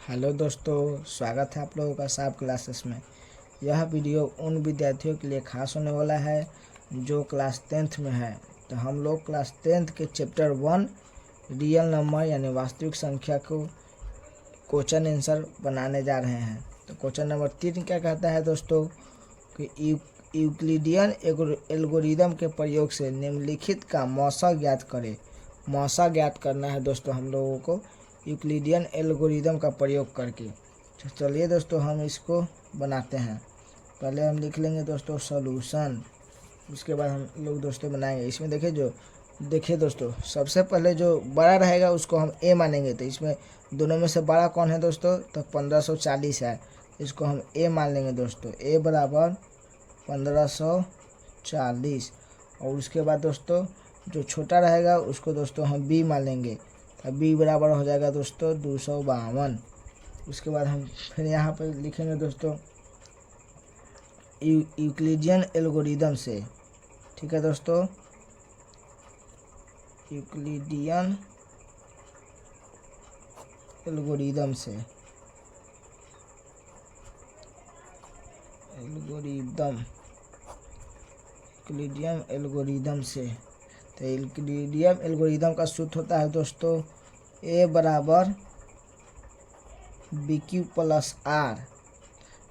Hello दोस्तों, स्वागत है आप लोगों का साब क्लासेस में। यह वीडियो उन विद्यार्थियों के लिए खास होने वाला है जो क्लास 10th में है। तो हम लोग क्लास 10th के चैप्टर 1 रियल नंबर यानी वास्तविक संख्या को क्वेश्चन आंसर बनाने जा रहे हैं। तो क्वेश्चन नंबर 3 क्या कहता है दोस्तों कि यूक्लिडियन एल्गोरिदम के प्रयोग से निम्नलिखित का मौसा ज्ञात करें। मौसा ज्ञात करना है दोस्तों हम लोगों को यूक्लिडियन एल्गोरिदम का प्रयोग करके। तो चलिए दोस्तों हम इसको बनाते हैं। पहले हम लिख लेंगे दोस्तों सॉल्यूशन, उसके बाद हम लोग दोस्तों बनाएंगे। इसमें देखिए दोस्तों, सबसे पहले जो बड़ा रहेगा उसको हम ए मानेंगे। तो इसमें दोनों में से बड़ा कौन है दोस्तों? तो 1540 है, इसको हम ए मान लेंगे दोस्तों। ए बराबर 1540। और उसके बाद दोस्तों जो छोटा रहेगा उसको दोस्तों हम बी मान लेंगे। तो बी बराबर हो जाएगा दोस्तों 252। उसके बाद हम फिर यहाँ पर लिखेंगे दोस्तों यूक्लिडियन एल्गोरिदम से। ठीक है दोस्तों, यूक्लिडियन एल्गोरिदम से यूक्लिडियन एल्गोरिदम से। तो यूक्लिडियन एल्गोरिदम का सूत्र होता है दोस्तों ए बराबर बी क्यू प्लस आर।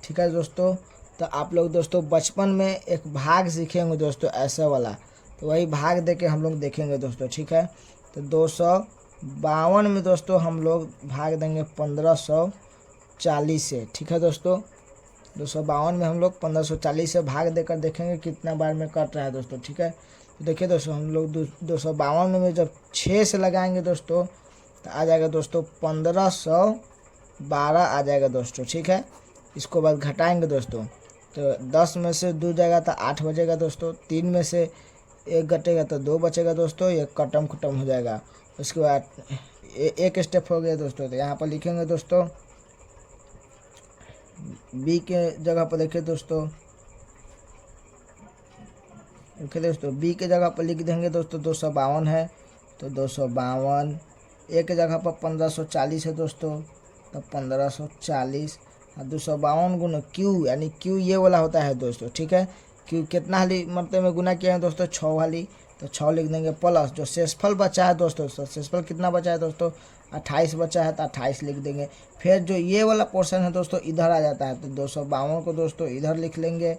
ठीक है दोस्तों, तो आप लोग दोस्तों बचपन में एक भाग सीखेंगे दोस्तों ऐसा वाला, तो वही भाग दे के हम लोग देखेंगे दोस्तों। ठीक है, तो 252 में दोस्तों हम लोग भाग देंगे 1540 से। ठीक है दोस्तों, 252 में हम लोग 1540 से भाग देकर देखेंगे कितना बार में कट रहा है दोस्तों। ठीक है, तो देखिए दोस्तों हम लोग 252 में जब 6 से लगाएंगे दोस्तों तो आ जाएगा दोस्तों 1512 आ जाएगा दोस्तों। ठीक है, इसको बाद घटाएंगे दोस्तों, तो 10 में से 2 जाएगा तो 8 बचेगा दोस्तों। 3 में से 1 घटेगा तो 2 बचेगा दोस्तों। ये खत्म हो जाएगा। उसके बाद एक स्टेप हो गया दोस्तों। तो यहाँ पर लिखेंगे दोस्तों बी के जगह पर देखिए दोस्तों बी के जगह पर लिख देंगे दोस्तों 252 है, तो 252। ए के जगह पर 1540 है दोस्तों, तो 1540। 252 गुना क्यू, यानी क्यू ये वाला होता है दोस्तों। ठीक है, क्यू कितना हाली मरते में गुना किया है दोस्तों? 6 वाली, तो 6 लिख देंगे प्लस जो शेषफल बचा है दोस्तों। शेषफल कितना बचा है दोस्तों? 28 बचा है, तो 28 लिख देंगे। फिर जो ये वाला पोर्शन है दोस्तों इधर आ जाता है, तो 252 को दोस्तों इधर लिख लेंगे।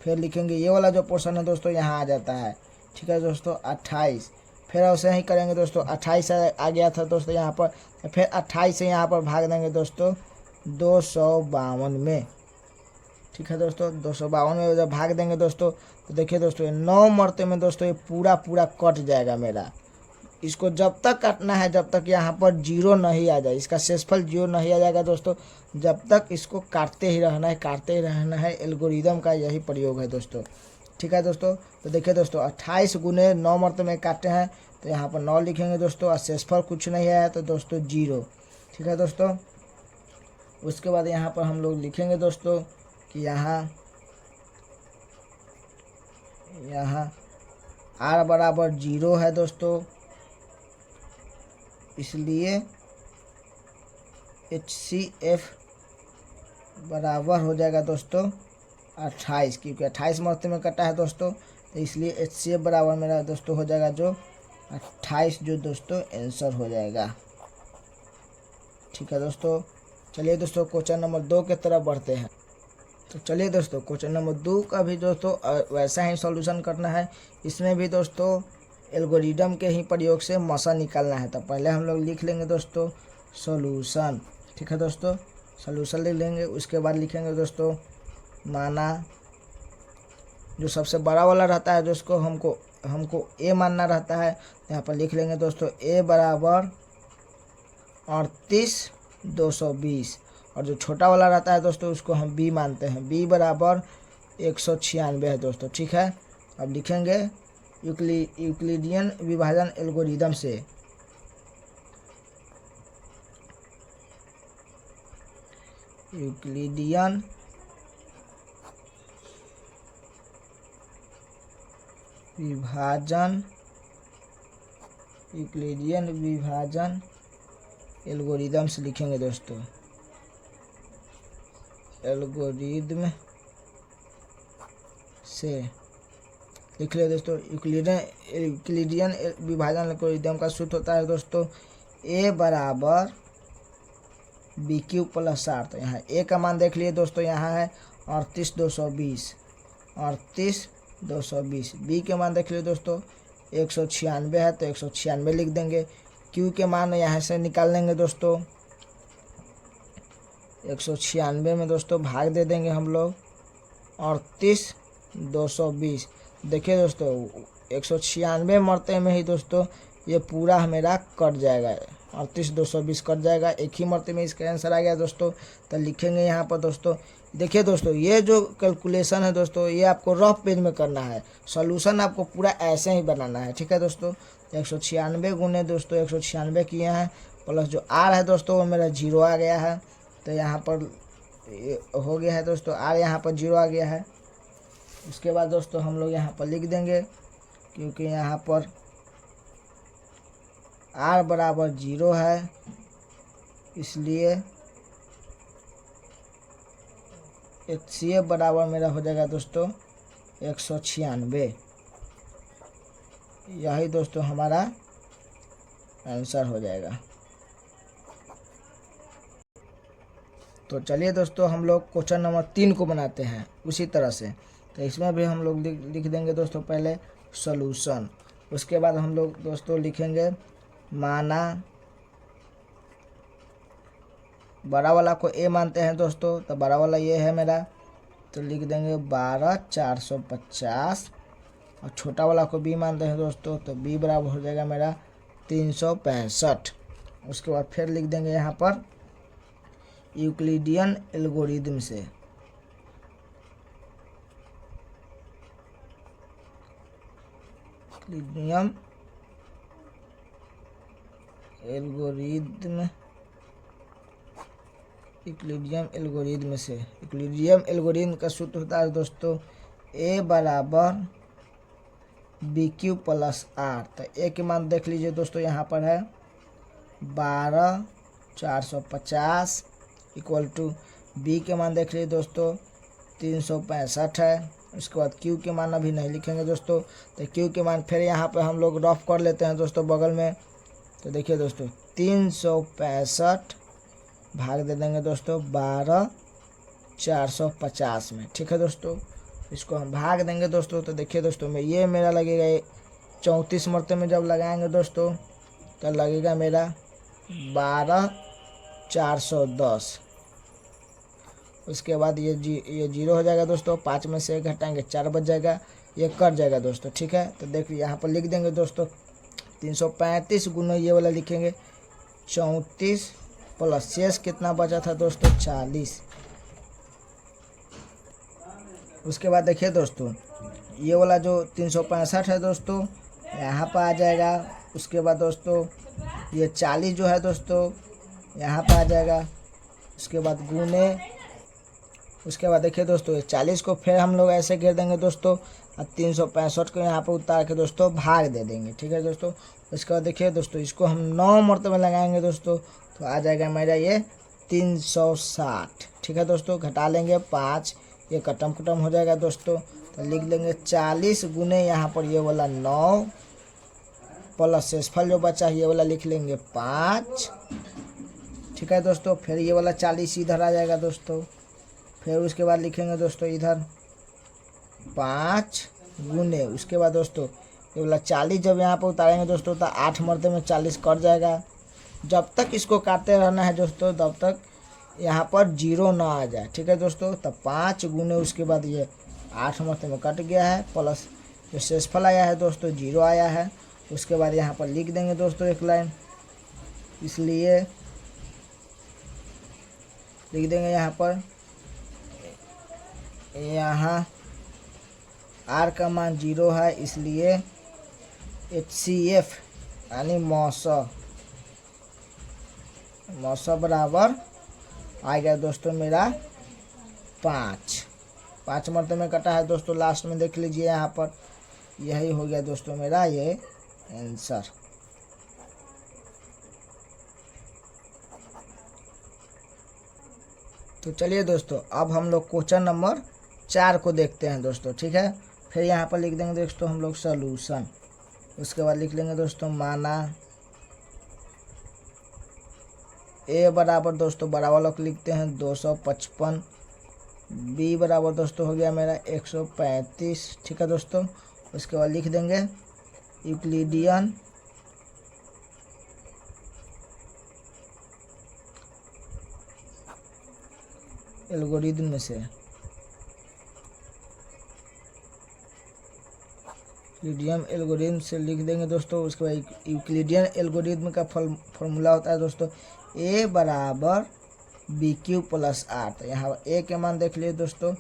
फिर लिखेंगे ये वाला जो पोर्शन है दोस्तों यहाँ आ जाता है। ठीक है दोस्तों, 28। फिर ऐसे ही करेंगे दोस्तों, 28 आ गया था दोस्तों यहाँ पर, फिर 28 से यहाँ पर भाग देंगे दोस्तों 252 में। ठीक है दोस्तों, 252 में जब भाग देंगे दोस्तों तो देखिए दोस्तों 9 मरते में दोस्तों ये पूरा कट जाएगा मेरा। इसको जब तक काटना है जब तक यहाँ पर 0 नहीं आ जाए, इसका शेषफल 0 नहीं आ जाएगा दोस्तों, जब तक इसको काटते ही रहना है। एल्गोरिदम का यही प्रयोग है दोस्तों। ठीक है दोस्तों, तो देखिए दोस्तों 28 गुने 9 मरते में काटते हैं, तो यहाँ पर 9 लिखेंगे दोस्तों, और शेषफल कुछ नहीं आया तो दोस्तों 0। ठीक है दोस्तों, उसके बाद यहाँ पर हम लोग लिखेंगे दोस्तों कि यहाँ r बराबर 0 है दोस्तों, इसलिए HCF बराबर हो जाएगा दोस्तों 28, क्योंकि 28 मरते में कटा है दोस्तों, तो इसलिए HCF बराबर मेरा दोस्तों हो जाएगा जो 28, जो दोस्तों आंसर हो जाएगा। ठीक है दोस्तों, चलिए दोस्तों क्वेश्चन नंबर 2 की तरफ बढ़ते हैं। तो चलिए दोस्तों क्वेश्चन नंबर 2 का भी दोस्तों वैसा ही सॉल्यूशन करना है। इसमें भी दोस्तों एल्गोरिदम के ही प्रयोग से मौसा निकालना है। तो पहले हम लोग लिख लेंगे दोस्तों सॉल्यूशन। ठीक है दोस्तों, सॉल्यूशन लिख लेंगे। उसके बाद लिखेंगे दोस्तों माना, जो सबसे बड़ा वाला रहता है जिसको हमको ए मानना रहता है। यहाँ पर लिख लेंगे दोस्तों ए बराबर 38,220, और जो छोटा वाला रहता है दोस्तों उसको हम बी मानते हैं। बी बराबर 196 है दोस्तों। ठीक है, अब लिखेंगे यूक्लिडियन विभाजन एल्गोरिदम से। यूक्लिडियन विभाजन एल्गोरिदम से लिखेंगे दोस्तों। एल्गोरिदम से लिख लिया दोस्तों। यूक्लिडियन विभाजन एल्गोरिदम का सूत्र होता है दोस्तों ए बराबर बी क्यू प्लस आर। तो यहाँ ए का मान देख लिए दोस्तों, यहाँ है 38,220, 38,220। बी के मान देख लिए दोस्तों 196 है, तो 196 लिख देंगे। क्यू के मान यहाँ से निकाल लेंगे दोस्तों, 196 में दोस्तों भाग दे देंगे हम लोग 38,220। देखिए दोस्तों 196 मरते में ही दोस्तों ये पूरा मेरा कट जाएगा, 38,220 कट जाएगा, एक ही मरते में इसका आंसर आ गया दोस्तों। तो लिखेंगे यहाँ पर दोस्तों, देखिए दोस्तों ये जो कैलकुलेशन है दोस्तों ये आपको रफ पेज में करना है, सॉल्यूशन आपको पूरा ऐसे ही बनाना है, ठीक है दोस्तों। 196 गुने दोस्तों 196 किए हैं, प्लस जो आर है दोस्तों वो मेरा 0 आ गया है, तो यहाँ पर हो गया है दोस्तों आर यहाँ पर 0 आ गया है। उसके बाद दोस्तों हम लोग यहाँ पर लिख देंगे, क्योंकि यहाँ पर आर बराबर 0 है, इसलिए HCF बराबर मेरा हो जाएगा दोस्तों 196। यही दोस्तों हमारा आंसर हो जाएगा। तो चलिए दोस्तों हम लोग क्वेश्चन नंबर 3 को बनाते हैं उसी तरह से। तो इसमें भी हम लोग लिख देंगे दोस्तों पहले सॉल्यूशन, उसके बाद हम लोग दोस्तों लिखेंगे माना, बड़ा वाला को ए मानते हैं दोस्तों, तो बड़ा वाला ये है मेरा, तो लिख देंगे 12,450, और छोटा वाला को बी मानते हैं दोस्तों, तो बी बराबर हो जाएगा मेरा 365। उसके बाद फिर लिख देंगे यहाँ पर यूक्लिडियन एल्गोरिदम से, यूक्लिडियन एल्गोरिदम से। यूक्लिडियन एल्गोरिदम का सूत्र होता है दोस्तों ए बराबर बी क्यू प्लस आर। तो ए के मान देख लीजिए दोस्तों, यहाँ पर है 12,450 इक्वल टू बी के मान देख लीजिए दोस्तों 365 है। उसके बाद क्यू के मान अभी नहीं लिखेंगे दोस्तों, तो क्यू के मान फिर यहाँ पे हम लोग रफ कर लेते हैं दोस्तों बगल में। तो देखिए दोस्तों 365 भाग दे देंगे दोस्तों 12,450 में, ठीक है दोस्तों। इसको हम भाग देंगे दोस्तों, तो देखिए दोस्तों में ये मेरा लगेगा 34 मरते में जब लगाएंगे दोस्तों तो लगेगा मेरा 12,410। उसके बाद ये 0 हो जाएगा दोस्तों, 5 में से 1 घटाएंगे 4 बच जाएगा, ये कट जाएगा दोस्तों, ठीक है। तो देखिए यहाँ पर लिख देंगे दोस्तों 335 गुना ये वाला लिखेंगे 34 प्लस शेष कितना बचा था दोस्तों 40। उसके बाद देखिए दोस्तों ये वाला जो 365 है दोस्तों यहाँ पर आ जाएगा। उसके बाद दोस्तों ये 40 जो है दोस्तों यहाँ पर आ जाएगा। उसके बाद गुने, उसके बाद देखिए दोस्तों 40 को फिर हम लोग ऐसे घेर देंगे दोस्तों, और 365 को यहाँ पर उतार के दोस्तों भाग दे देंगे, ठीक है दोस्तों। उसके बाद देखिए दोस्तों इसको हम 9 मरतबे लगाएंगे दोस्तों, तो आ जाएगा मेरा ये 360, ठीक है दोस्तों। घटा लेंगे 5, ये कटम हो जाएगा दोस्तों, तो लिख लेंगे 40 गुने यहाँ पर ये वाला 9 प्लस शेषफल जो बचा है ये वाला लिख लेंगे 5, ठीक है दोस्तों। फिर ये वाला 40 इधर आ जाएगा दोस्तों, फिर उसके बाद लिखेंगे दोस्तों इधर 5 गुने, उसके बाद दोस्तों ये वाला 40 जब यहाँ पर उतारेंगे दोस्तों तो 8 मरते में 40 कट जाएगा। जब तक इसको काटते रहना है दोस्तों तब तक यहाँ पर 0 ना आ जाए, ठीक है दोस्तों। तब 5 गुने उसके बाद ये 8 मरते में कट गया है, प्लस जो शेषफल आया है दोस्तों 0 आया है। उसके बाद यहाँ पर लिख देंगे दोस्तों एक लाइन, इसलिए लिख देंगे यहाँ पर, यहाँ आर का मान 0 है इसलिए HCF यानी मौसा बराबर आ गया दोस्तों मेरा 5 मरतबे में कटा है दोस्तों। लास्ट में देख लीजिए यहाँ पर यही हो गया दोस्तों मेरा ये आंसर। तो चलिए दोस्तों, अब हम लोग क्वेश्चन नंबर 4 को देखते हैं दोस्तों, ठीक है। फिर यहाँ पर लिख देंगे दोस्तों हम लोग सॉल्यूशन। उसके बाद लिख लेंगे दोस्तों माना ए बराबर दोस्तों बड़ा वाला को लिखते हैं 255, बी बराबर दोस्तों हो गया मेरा 135, ठीक है दोस्तों। उसके बाद लिख देंगे यूक्लिडियन एल्गोरिदम में से यूक्लिडियन एल्गोरिदम से लिख देंगे दोस्तों। उसके बाद यूक्लिडियन एल्गोरिदम का फॉर्मूला होता है दोस्तों ए बराबर बी क्यू प्लस आर। तो यहाँ ए के मान देख लिए दोस्तों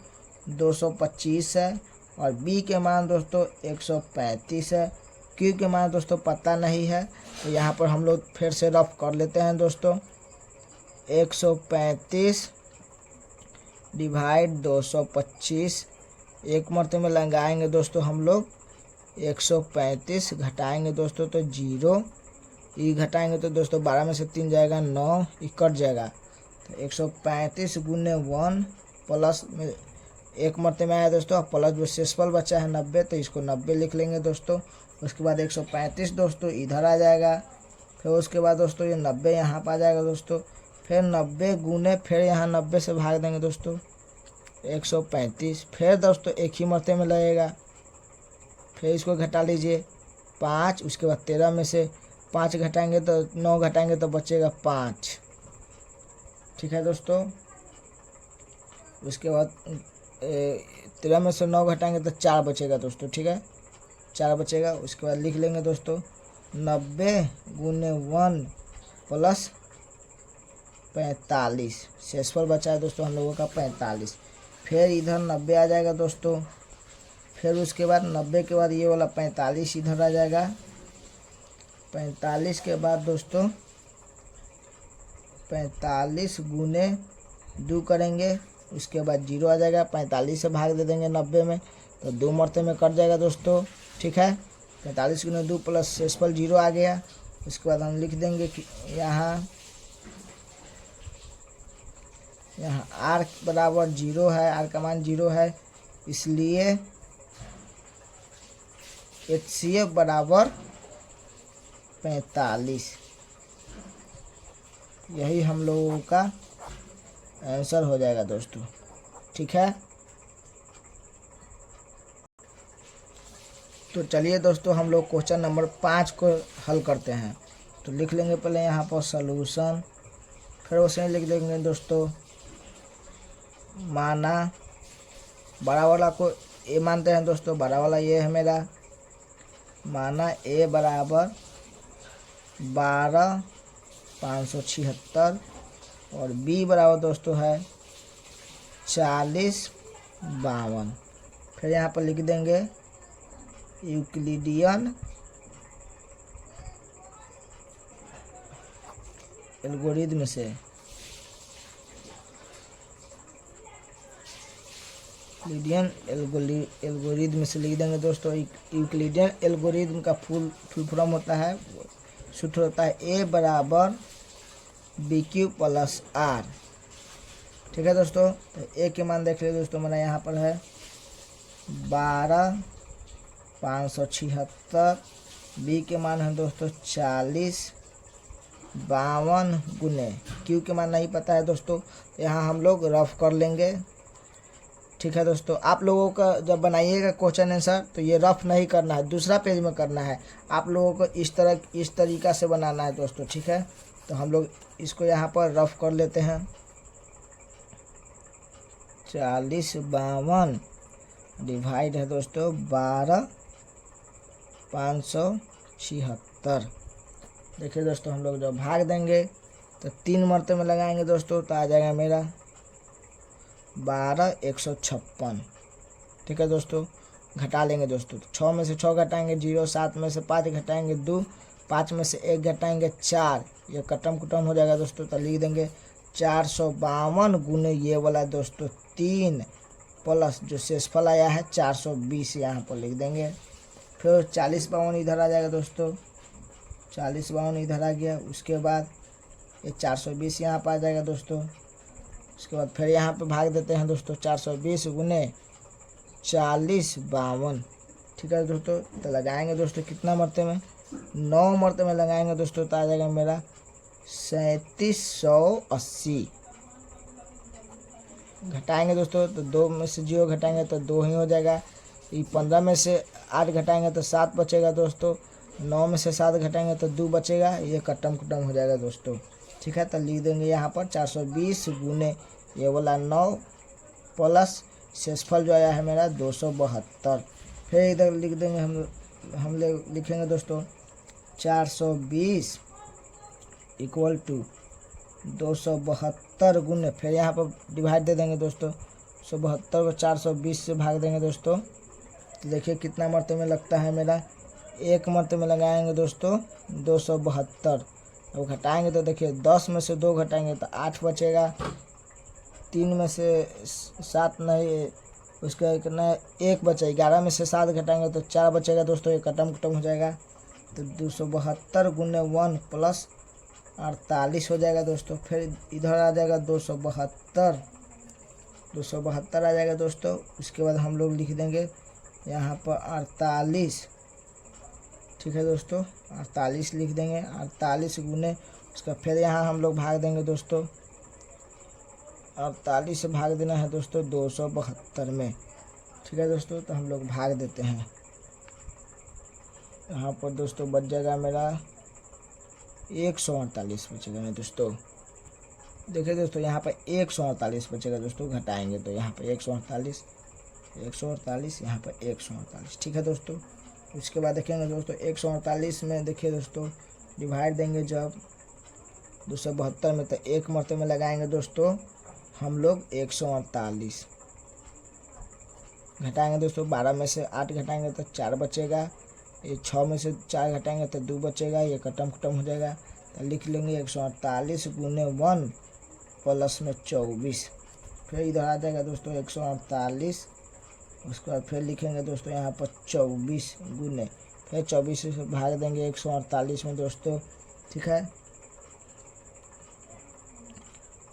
225 है और बी के मान दोस्तों 135 है। क्यू के मान दोस्तों पता नहीं है, तो यहाँ पर हम लोग फिर से रफ कर लेते हैं दोस्तों। 135 डिवाइड 225, एक मरते में लगाएंगे दोस्तों हम लोग 135, घटाएंगे दोस्तों तो 0, ये घटाएंगे तो दोस्तों 12 में से 3 जाएगा 9, ये कट जाएगा। तो 135 गुने 1 प्लस में एक मरते में आया दोस्तों, अब प्लस जो शेषफल बचा है 90, तो इसको 90 लिख लेंगे दोस्तों। उसके बाद 135 दोस्तों इधर आ जाएगा, फिर उसके बाद दोस्तों ये 90 यहाँ पर आ जाएगा दोस्तों। फिर 90 गुने फिर यहाँ 90 से भाग देंगे दोस्तों 135, फिर दोस्तों एक ही मरते में लगेगा। फिर इसको घटा लीजिए 5, उसके बाद 13 में से 5 घटाएंगे तो 9 घटाएंगे तो बचेगा 5, ठीक है दोस्तों। उसके बाद 13 में से 9 घटाएंगे तो 4 बचेगा दोस्तों, ठीक है, 4 बचेगा। उसके बाद लिख लेंगे दोस्तों 90 गुने 1 प्लस 45, शेषफल बचा है दोस्तों हम लोगों का 45। फिर इधर 90 आ जाएगा दोस्तों, फिर उसके बाद 90 के बाद ये वाला 45 इधर आ जाएगा। 45 के बाद दोस्तों 45 गुने 2 करेंगे, उसके बाद 0 आ जाएगा। 45 से भाग दे देंगे 90 में, तो 2 मरते में कट जाएगा दोस्तों, ठीक है। 45 गुने 2 प्लस शेषफल 0 आ गया। उसके बाद हम लिख देंगे कि यहाँ r बराबर 0 है, r का मान 0 है, इसलिए HCF बराबर 45। यही हम लोगों का आंसर हो जाएगा दोस्तों, ठीक है। तो चलिए दोस्तों हम लोग क्वेश्चन नंबर 5 को हल करते हैं। तो लिख लेंगे पहले यहाँ पर सॉल्यूशन, फिर उसमें लिख देंगे दोस्तों माना बड़ा वाला को ए मानते हैं दोस्तों, बड़ा वाला ये है मेरा। माना ए बराबर 12,576 और बी बराबर दोस्तों है 40,52। फिर यहाँ पर लिख देंगे यूक्लिडियन एल्गोरिदम से एल्गोरिदम से लिख देंगे दोस्तों। यूक्लिडियन एल्गोरिदम का फुल फॉर्म होता है, सूत्र होता है ए बराबर बी क्यू प्लस आर, ठीक है दोस्तों। तो ए के मान देख लीजिए दोस्तों, मेरा यहाँ पर है 12,576, बी के मान है दोस्तों 40,52 गुने क्यू के मान नहीं पता है दोस्तों, तो यहाँ हम लोग रफ कर लेंगे, ठीक है दोस्तों। आप लोगों का जब बनाइएगा क्वेश्चन आंसर तो ये रफ नहीं करना है, दूसरा पेज में करना है। आप लोगों को इस तरीका से बनाना है दोस्तों, ठीक है। तो हम लोग इसको यहाँ पर रफ कर लेते हैं। 40,52 डिवाइड है दोस्तों 12,576। देखिए दोस्तों हम लोग जब भाग देंगे तो 3 मरते में लगाएंगे दोस्तों, तो आ जाएगा मेरा 12,156, ठीक है दोस्तों। घटा लेंगे दोस्तों, 6 में से 6 घटाएंगे 0, 7 में से 5 घटाएंगे 2, 5 में से 1 घटाएंगे 4, ये कटम कुटम हो जाएगा दोस्तों। तो लिख देंगे 452 गुने ये वाला दोस्तों 3 प्लस जो शेषफल आया है 420 यहाँ पर लिख देंगे। फिर 40,52 इधर आ जाएगा दोस्तों, 40,52 इधर आ गया। उसके बाद ये 420 यहाँ पर आ जाएगा दोस्तों, उसके बाद फिर यहाँ पे भाग देते हैं दोस्तों 420 गुने 40 52। ठीक है दोस्तों, तो लगाएंगे दोस्तों कितना मरते में, 9 मरते में लगाएंगे दोस्तों, तो आ जाएगा मेरा 3780। घटाएंगे दोस्तों तो 2 में से 0 घटाएंगे तो 2 ही हो जाएगा। ये 15 में से 8 घटाएंगे तो 7 बचेगा दोस्तों। 9 में से 7 घटाएंगे तो 2 बचेगा। ये कटम कुटम हो जाएगा दोस्तों। ठीक है, तो लिख देंगे यहाँ पर 420 गुने ये वाला 9 प्लस शेषफल जो आया है मेरा 272। फिर इधर लिख देंगे हम लोग लिखेंगे दोस्तों 420 इक्वल टू 272 गुने, फिर यहाँ पर डिवाइड दे देंगे दोस्तों। 172 को 420 से भाग देंगे दोस्तों, तो देखिए कितना मरते में लगता है मेरा, 1 मरते में लगाएंगे दोस्तों 272। अब घटाएंगे तो देखिए 10 में से 2 घटाएंगे तो 8 बचेगा। 3 में से 7 नहीं, उसका कितना 1 बचा। 11 में से 7 घटाएंगे तो 4 बचेगा दोस्तों। ये कटम कुटम हो जाएगा, तो 272 गुने 1 प्लस 48 हो जाएगा दोस्तों। फिर इधर आ जाएगा 272 आ जाएगा दोस्तों। उसके बाद हम लोग लिख देंगे यहाँ पर 48। ठीक है दोस्तों, 48 लिख देंगे। 48 गुने उसका फिर यहाँ हम लोग भाग देंगे दोस्तों। 48 से भाग देना है दोस्तों 272 में। ठीक है दोस्तों, तो हम लोग भाग देते हैं। यहाँ पर दोस्तों बच जाएगा मेरा 148 बचेगा ना दोस्तों। देखिए दोस्तों यहाँ पर 148 बचेगा दोस्तों। घटाएंगे तो यहाँ पर 148 यहाँ पर 148। ठीक है दोस्तों, उसके बाद देखेंगे दोस्तों 148 में देखिए दोस्तों डिवाइड देंगे जब 272 में, तो 1 मरते में लगाएंगे दोस्तों हम लोग 148। घटाएंगे दोस्तों 12 में से 8 घटाएंगे तो 4 बचेगा। ये 6 में से 4 घटाएंगे तो 2 बचेगा। ये कटम कुटम हो जाएगा, तो लिख लेंगे 148 गुने 1 प्लस में 24। फिर इधर आ जाएगा दोस्तों 148। उसके बाद फिर लिखेंगे दोस्तों यहाँ पर 24 गुने, फिर 24 से भाग देंगे 148 में दोस्तों। ठीक है,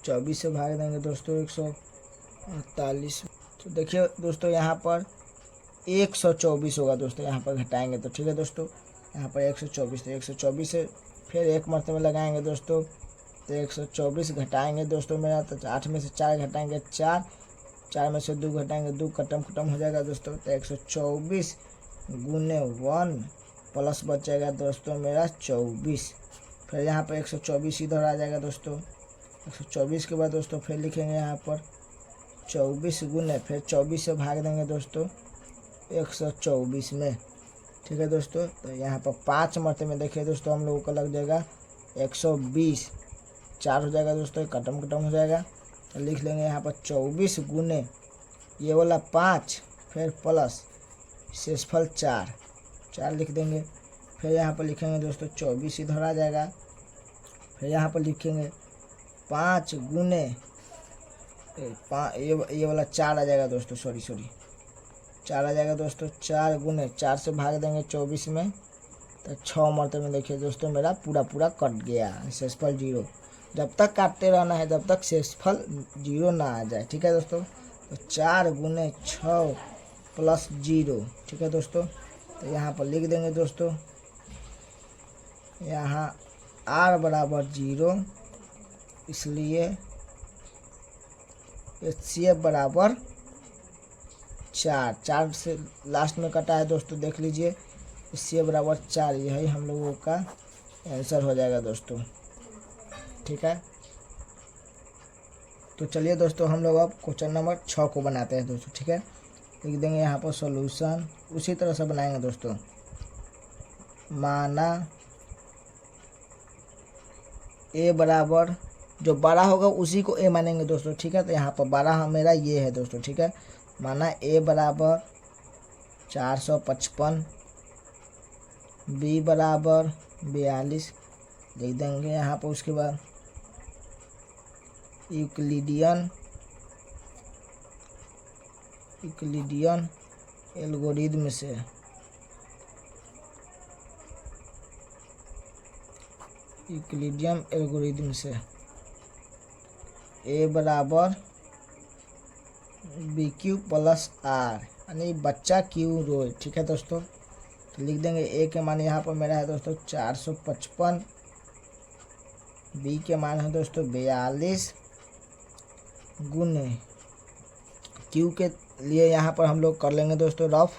24 से भाग देंगे दोस्तों 148। तो देखिए दोस्तों यहाँ पर 124 होगा दोस्तों। यहाँ पर घटाएंगे तो ठीक है दोस्तों, यहाँ पर 124, तो 124 से फिर 1 मरतबे लगाएंगे दोस्तों, तो 124 घटाएंगे दोस्तों मेरा, तो 8 में से 4 घटाएंगे 4, 4 में से 2 घटाएंगे 2, कटम कुटम हो जाएगा दोस्तों। तो 124 गुने 1 प्लस बच जाएगा दोस्तों मेरा 24। फिर यहाँ पर 124 इधर आ जाएगा दोस्तों। 124 के बाद दोस्तों फिर लिखेंगे यहाँ पर 24 गुने, फिर 24 से भाग देंगे दोस्तों 124 में। ठीक है दोस्तों, तो यहाँ पर 5 मरते में देखिए दोस्तों हम लोगों को लग जाएगा 120। 4 हो जाएगा दोस्तों, कटम कटम हो जाएगा। तो लिख लेंगे यहाँ पर 24 गुने ये वाला 5 फिर प्लस शेषफल 4 लिख देंगे। फिर यहाँ पर लिखेंगे दोस्तों 24 इधर आ जाएगा। फिर यहाँ पर लिखेंगे 5 गुने ये वाला 4 आ जाएगा दोस्तों, सॉरी 4 आ जाएगा दोस्तों। 4 गुने 4 से भाग देंगे 24 में, तो 6 मरते में देखिए दोस्तों मेरा पूरा कट गया, शेषफल 0। जब तक काटते रहना है जब तक शेषफल 0 ना आ जाए। ठीक है दोस्तों, तो 4 गुने 6 प्लस 0। ठीक है दोस्तों, तो यहाँ पर लिख देंगे दोस्तों यहाँ r बराबर 0, इसलिए HCF बराबर 4 से लास्ट में कटा है दोस्तों, देख लीजिए। HCF बराबर 4, यही हम लोगों का आंसर हो जाएगा दोस्तों। ठीक है, तो चलिए दोस्तों हम लोग अब क्वेश्चन नंबर 6 को बनाते हैं दोस्तों। ठीक है, लिख देंगे यहाँ पर सॉल्यूशन, उसी तरह से बनाएंगे दोस्तों। माना a बराबर, जो बड़ा होगा उसी को a मानेंगे दोस्तों। ठीक है, तो यहाँ पर बड़ा मेरा ये है दोस्तों। ठीक है, माना a बराबर 455, b बराबर 42 लिख देंगे यहाँ पर। उसके बाद यूक्लिडियन एल्गोरिदम से ए बराबर बी क्यू प्लस आर, यानी बच्चा क्यू रोए। ठीक है दोस्तों, तो लिख देंगे ए के मान यहाँ पर मेरा है दोस्तों 455, बी के मान है दोस्तों 42 गुने क्यू के लिए यहाँ पर हम लोग कर लेंगे दोस्तों रफ,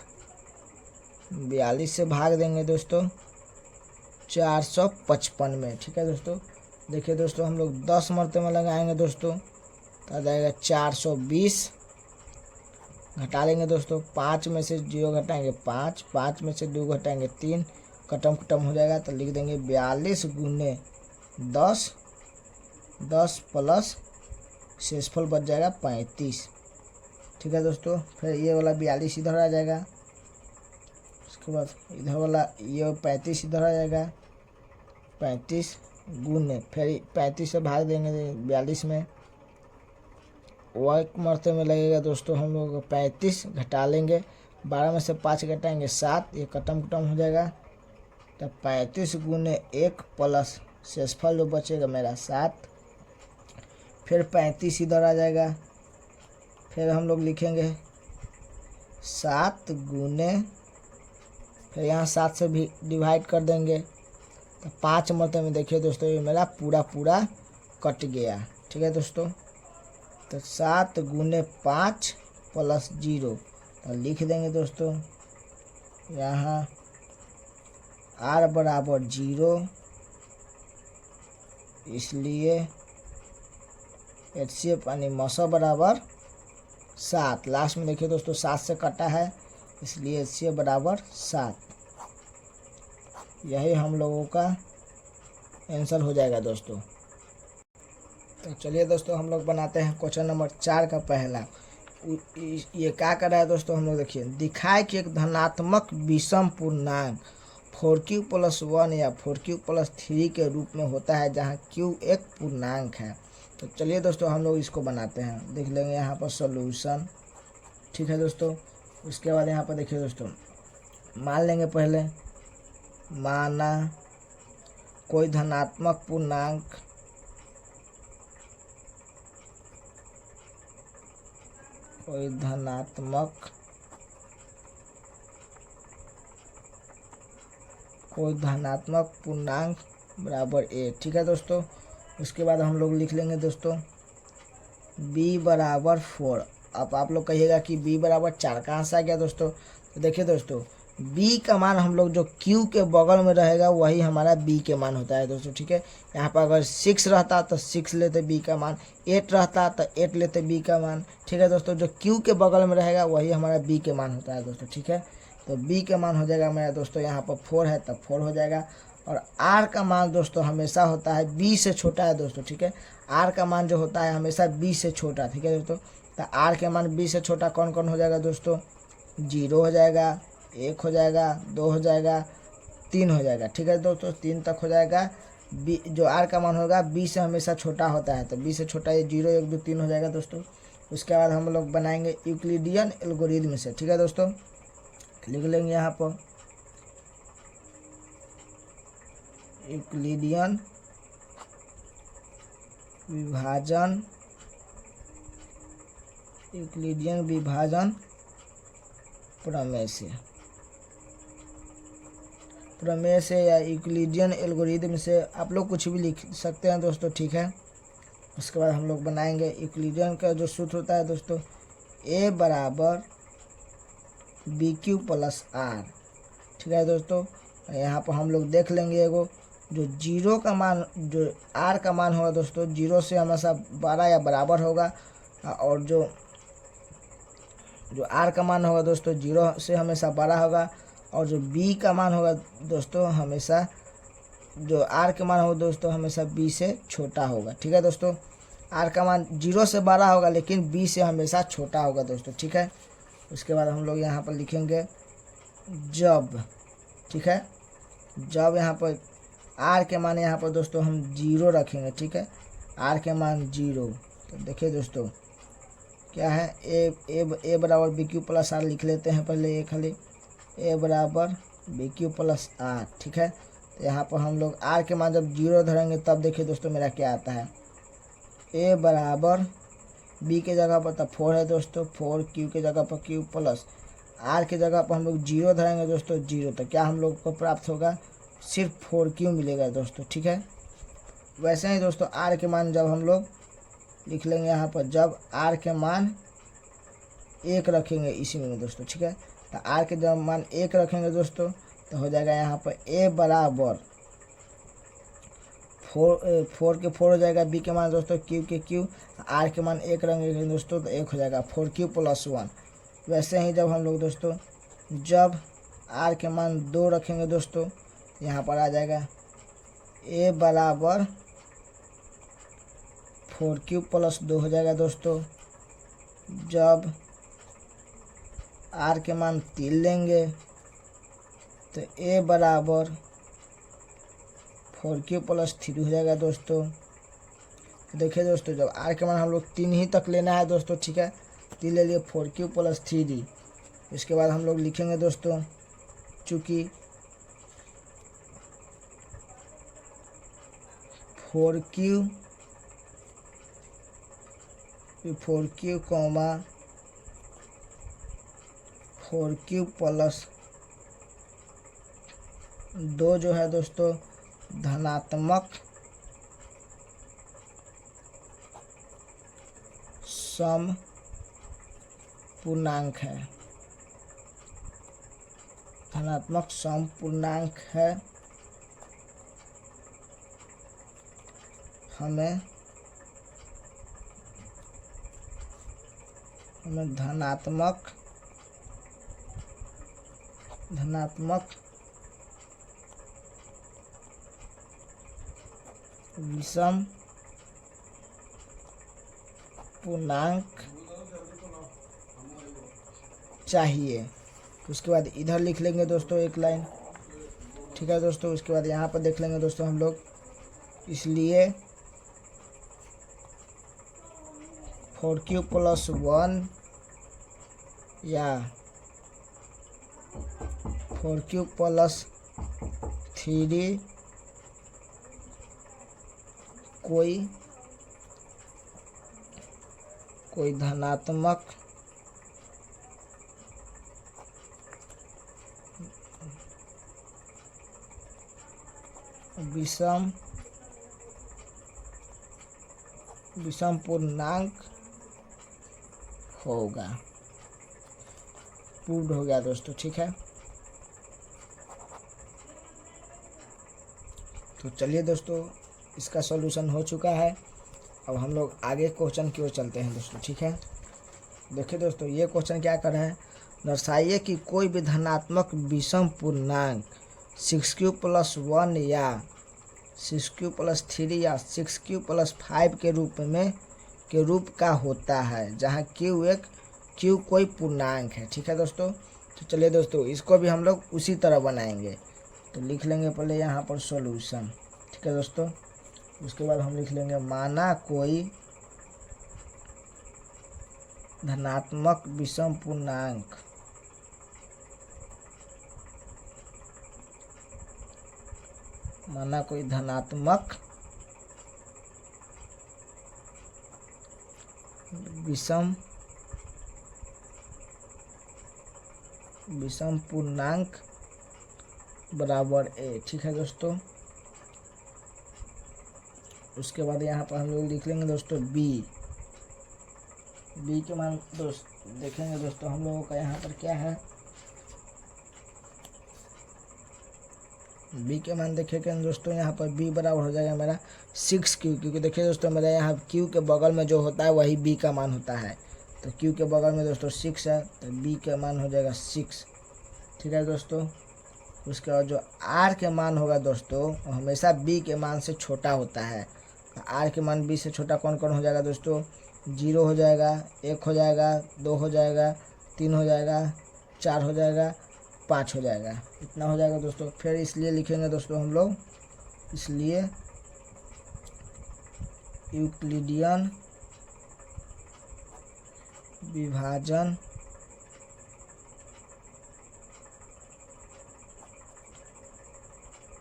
42 से भाग देंगे दोस्तों 455 में। ठीक है दोस्तों, देखिए दोस्तों हम लोग 10 मरतबे लगाएंगे दोस्तों, तो आ जाएगा 420, घटा लेंगे दोस्तों, 5 में से 0 घटाएंगे 5, 5 में से 2 घटाएंगे 3, खत्म हो जाएगा। तो लिख देंगे 42 गुने 10, 10 प्लस शेषफल बच जाएगा 35। ठीक है दोस्तों, फिर ये वाला 42 इधर आ जाएगा, उसके बाद इधर वाला ये 35 इधर आ जाएगा, 35 गुने फिर 35 से भाग देंगे 42 में, एक मरते में लगेगा दोस्तों हम लोग 35, घटा लेंगे 12 में से 5 घटाएंगे 7, ये खत्म हो जाएगा। तो 35 गुने 1 प्लस शेषफल जो बचेगा मेरा 7, फिर 35 इधर आ जाएगा, फिर हम लोग लिखेंगे 7 गुने, फिर यहाँ 7 से भी डिवाइड कर देंगे, तो 5 मरतबे में देखिए दोस्तों ये मेरा पूरा कट गया। ठीक है दोस्तों, तो 7 गुने 5 प्लस 0, तो लिख देंगे दोस्तों यहाँ r बराबर 0, इसलिए HCF यानी मसा बराबर 7। लास्ट में देखिए दोस्तों 7 से कटा है, इसलिए HCF बराबर 7। यही हम लोगों का आंसर हो जाएगा दोस्तों। तो चलिए दोस्तों हम लोग बनाते हैं क्वेश्चन नंबर 4 का पहला। ये क्या कर रहा है दोस्तों, हम लोग देखिए, दिखाए कि एक धनात्मक विषम पूर्णांक 4q + 1 या 4q + 3 के रूप में होता है जहां q एक पूर्णांक है। तो चलिए दोस्तों हम लोग इसको बनाते हैं, देख लेंगे यहाँ पर सॉल्यूशन। ठीक है दोस्तों, उसके बाद यहाँ पर देखिए दोस्तों, मान लेंगे पहले, माना कोई धनात्मक पूर्णांक बराबर a। ठीक है दोस्तों, उसके बाद हम लोग लिख लेंगे दोस्तों b बराबर 4। अब आप लोग कहिएगा कि b बराबर 4 कहाँ से आ गया दोस्तों, तो देखिए दोस्तों b का मान हम लोग जो q के बगल में रहेगा वही हमारा b के मान होता है दोस्तों। ठीक है, यहाँ पर अगर 6 रहता तो 6 लेते b का मान, 8 रहता तो 8 लेते b का मान। ठीक है दोस्तों, जो q के बगल में रहेगा वही हमारा b के मान होता है दोस्तों। ठीक है, तो b के मान हो जाएगा मेरा दोस्तों, यहाँ पर 4 है तब 4 हो जाएगा। और r का मान दोस्तों हमेशा होता है b से छोटा है दोस्तों। ठीक है, r का मान जो होता है हमेशा b से छोटा। ठीक है दोस्तों, तो r के मान b से छोटा कौन कौन हो जाएगा दोस्तों, 0 हो जाएगा, 1 हो जाएगा, 2 हो जाएगा, 3 हो जाएगा। ठीक है दोस्तों, 3 तक हो जाएगा। b जो r का मान होगा b से हमेशा छोटा होता है, तो b से छोटा ये 0 1 2 3 हो जाएगा दोस्तों। उसके बाद हम लोग बनाएंगे यूक्लिडियन एल्गोरिथम से। ठीक है दोस्तों, लिख लेंगे यहाँ पर यूक्लिडियन विभाजन प्रमेय से या यूक्लिडियन एल्गोरिथम से आप लोग कुछ भी लिख सकते हैं दोस्तों। ठीक है, उसके बाद हम लोग बनाएंगे यूक्लिडियन का जो सूत्र होता है दोस्तों, a बराबर BQ + R। ठीक है दोस्तों, यहाँ पर हम लोग देख लेंगे एगो जो 0 का मान, जो r का मान होगा दोस्तों 0 से हमेशा बड़ा या बराबर होगा, और जो r का मान होगा दोस्तों 0 से हमेशा बड़ा होगा, और जो b का मान होगा दोस्तों हमेशा, जो r के मान होगा दोस्तों हमेशा b से छोटा होगा। ठीक है दोस्तों, r का मान 0 से बड़ा होगा लेकिन b से हमेशा छोटा होगा दोस्तों। ठीक है, उसके बाद हम लोग यहाँ पर लिखेंगे जब। ठीक है, जब यहाँ पर r के मान यहाँ पर दोस्तों हम 0 रखेंगे। ठीक है, r के मान 0, तो देखिए दोस्तों क्या है, a बराबर BQ + R लिख लेते हैं पहले, ये खाली a बराबर BQ + R। ठीक है, तो यहाँ पर हम लोग r के मान जब 0 धरेंगे तब देखिए दोस्तों मेरा क्या आता है, ए बराबर बी के जगह पर तो 4 है दोस्तों, 4 क्यू के जगह पर क्यू प्लस आर के जगह पर हम लोग 0 धरेंगे दोस्तों, 0, तो क्या हम लोग को प्राप्त होगा, सिर्फ 4 क्यू मिलेगा दोस्तों। ठीक है, वैसे ही दोस्तों आर के मान जब हम लोग लिख लेंगे यहाँ पर, जब आर के मान 1 रखेंगे इसी में दोस्तों। ठीक है, तो आर के जब मान 1 रखेंगे दोस्तों तो हो जाएगा यहाँ पर ए बराबर 4 के 4 हो जाएगा, बी के मान दोस्तों क्यू के क्यू, आर के मान 1 रखेंगे दोस्तों तो 1 हो जाएगा 4 क्यू प्लस 1। वैसे ही जब हम लोग दोस्तों जब आर के मान 2 रखेंगे दोस्तों, यहाँ पर आ जाएगा ए बराबर 4 क्यू प्लस 2 हो जाएगा दोस्तों। जब आर के मान 3 लेंगे तो ए बराबर 4 क्यू प्लस 3 हो जाएगा दोस्तों। देखिए दोस्तों जब आर के मान हम लोग 3 ही तक लेना है दोस्तों। ठीक है, 3 ले लिए, 4 क्यू प्लस 3, इसके बाद हम लोग लिखेंगे दोस्तों, चूँकि 4 क्यू कॉमा 4 क्यू प्लस 2 जो है दोस्तों धनात्मक सम पूर्णांक है, धनात्मक सम पूर्णांक है। हमें धनात्मक विषम पूर्णांक चाहिए। उसके बाद इधर लिख लेंगे दोस्तों एक लाइन। ठीक है दोस्तों, उसके बाद यहाँ पर देख लेंगे दोस्तों हम लोग, इसलिए 4 क्यू प्लस 1 या 4 क्यू प्लस 3 कोई धनात्मक विषम पूर्णांक होगा। प्रूव्ड हो गया दोस्तों। ठीक है, तो चलिए दोस्तों इसका सॉल्यूशन हो चुका है। अब हम लोग आगे क्वेश्चन की ओर चलते हैं दोस्तों। ठीक है, देखिए दोस्तों ये क्वेश्चन क्या कर रहा है, दर्शाइए कि कोई भी धनात्मक विषम पूर्णांक 6q प्लस 1 या 6q प्लस 3 या 6q प्लस 5 के रूप का होता है, जहाँ q कोई पूर्णांक है। ठीक है दोस्तों, तो चलिए दोस्तों इसको भी हम लोग उसी तरह बनाएंगे। तो लिख लेंगे पहले यहाँ पर सॉल्यूशन। ठीक है दोस्तों, उसके बाद हम लिख लेंगे माना कोई धनात्मक विषम पूर्णांक विषम पूर्णांक बराबर ए। ठीक है दोस्तों, उसके बाद यहाँ पर हम लोग लिख लेंगे दोस्तों बी के मान देखेंगे दोस्तों हम लोगों का यहाँ पर क्या है, बी के मान देखेंगे दोस्तों यहाँ पर बी बराबर हो जाएगा मेरा 6q, क्योंकि देखिए दोस्तों मेरा यहाँ q के बगल में जो होता है वही b का मान होता है। तो q के बगल में दोस्तों 6 है तो b का मान हो जाएगा 6। ठीक है दोस्तों, उसके बाद जो r के मान होगा दोस्तों वो हमेशा b के मान से छोटा होता है। r के मान b से छोटा कौन कौन हो जाएगा दोस्तों, 0 हो जाएगा, 1 हो जाएगा, 2 हो जाएगा, 3 हो जाएगा, 4 हो जाएगा, 5 हो जाएगा, इतना हो जाएगा दोस्तों। फिर इसलिए लिखेंगे दोस्तों हम लोग, इसलिए यूक्लिडियन विभाजन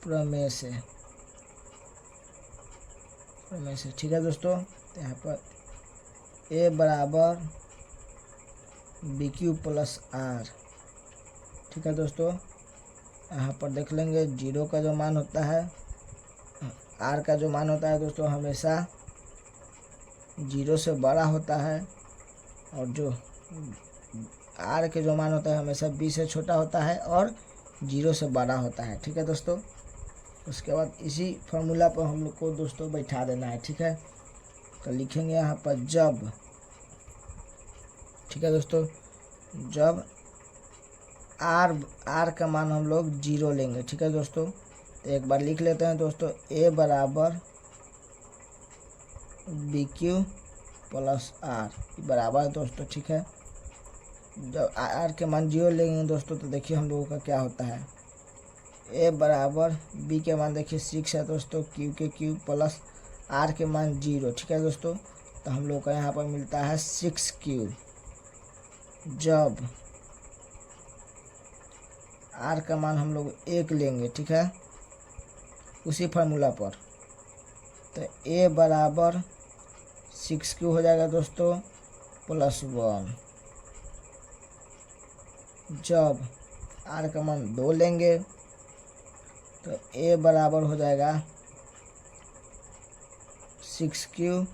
प्रमेय से। ठीक है दोस्तों, तो यहाँ पर ए बराबर बी क्यू प्लस आर। ठीक है दोस्तों, यहाँ पर देख लेंगे जीरो का जो मान होता है, आर का जो मान होता है दोस्तों हमेशा जीरो से बड़ा होता है, और जो आर के जो मान होता है हमेशा बी से छोटा होता है और जीरो से बड़ा होता है। ठीक है दोस्तों, उसके बाद इसी फार्मूला पर हम लोग को दोस्तों बैठा देना है। ठीक है, तो लिखेंगे यहाँ पर जब, ठीक है दोस्तों, जब आर का मान हम लोग जीरो लेंगे। ठीक है दोस्तों, तो एक बार लिख लेते हैं दोस्तों, ए बराबर बी क्यू प्लस आर बराबर है दोस्तों। ठीक है, जब आर के मान जीरो लेंगे दोस्तों तो देखिए हम लोगों का क्या होता है, ए बराबर बी के मान देखिए 6 है दोस्तों, क्यू के क्यू प्लस आर के मान जीरो। ठीक है दोस्तों, तो हम लोग का यहाँ पर मिलता है 6Q। जब आर का मान हम लोग 1 लेंगे, ठीक है, उसी फार्मूला पर, तो ए बराबर 6Q हो जाएगा दोस्तों प्लस 1। जब आर का मान 2 लेंगे तो ए बराबर हो जाएगा 6Q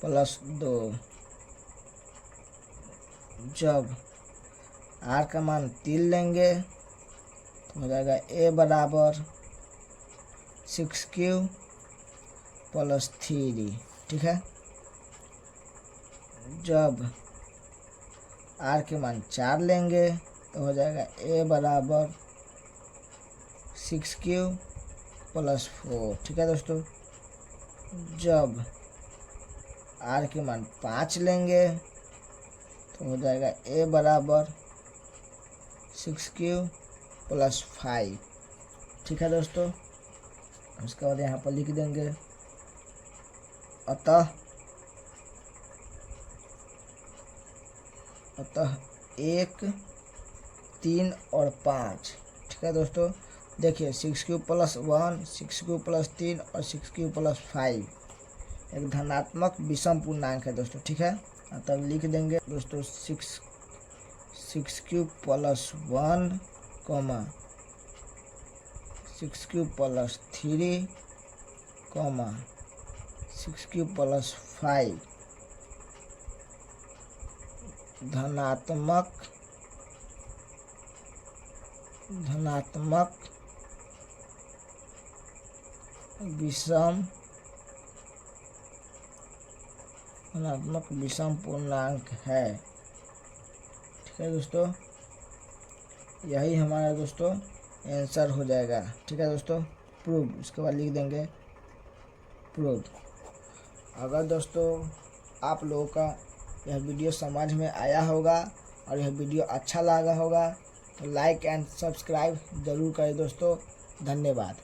प्लस 2। जब आर का मान 3 लेंगे तो हो जाएगा ए बराबर 6Q प्लस 3। ठीक है, जब आर के मान 4 लेंगे तो हो जाएगा ए बराबर 6Q प्लस 4। ठीक है दोस्तों, जब आर के मान 5 लेंगे तो हो जाएगा ए बराबर 6Q प्लस 5। ठीक है दोस्तों, उसके बाद यहाँ पर लिख देंगे अतः 1, 3 और 5। ठीक है दोस्तों, देखिए 6Q प्लस 1, 6Q प्लस 3 और 6Q प्लस 5 एक धनात्मक विषम पूर्णांक है दोस्तों। ठीक है, तब लिख देंगे दोस्तों 6Q plus 1, 6Q plus 3, 6Q plus 5 धनात्मक विषम पूर्णांक है। ठीक है दोस्तों, यही हमारा दोस्तों आंसर हो जाएगा। ठीक है दोस्तों, प्रूव, उसके बाद लिख देंगे प्रूव। अगर दोस्तों आप लोगों का यह वीडियो समझ में आया होगा और यह वीडियो अच्छा लगा होगा तो लाइक एंड सब्सक्राइब ज़रूर करें दोस्तों। धन्यवाद।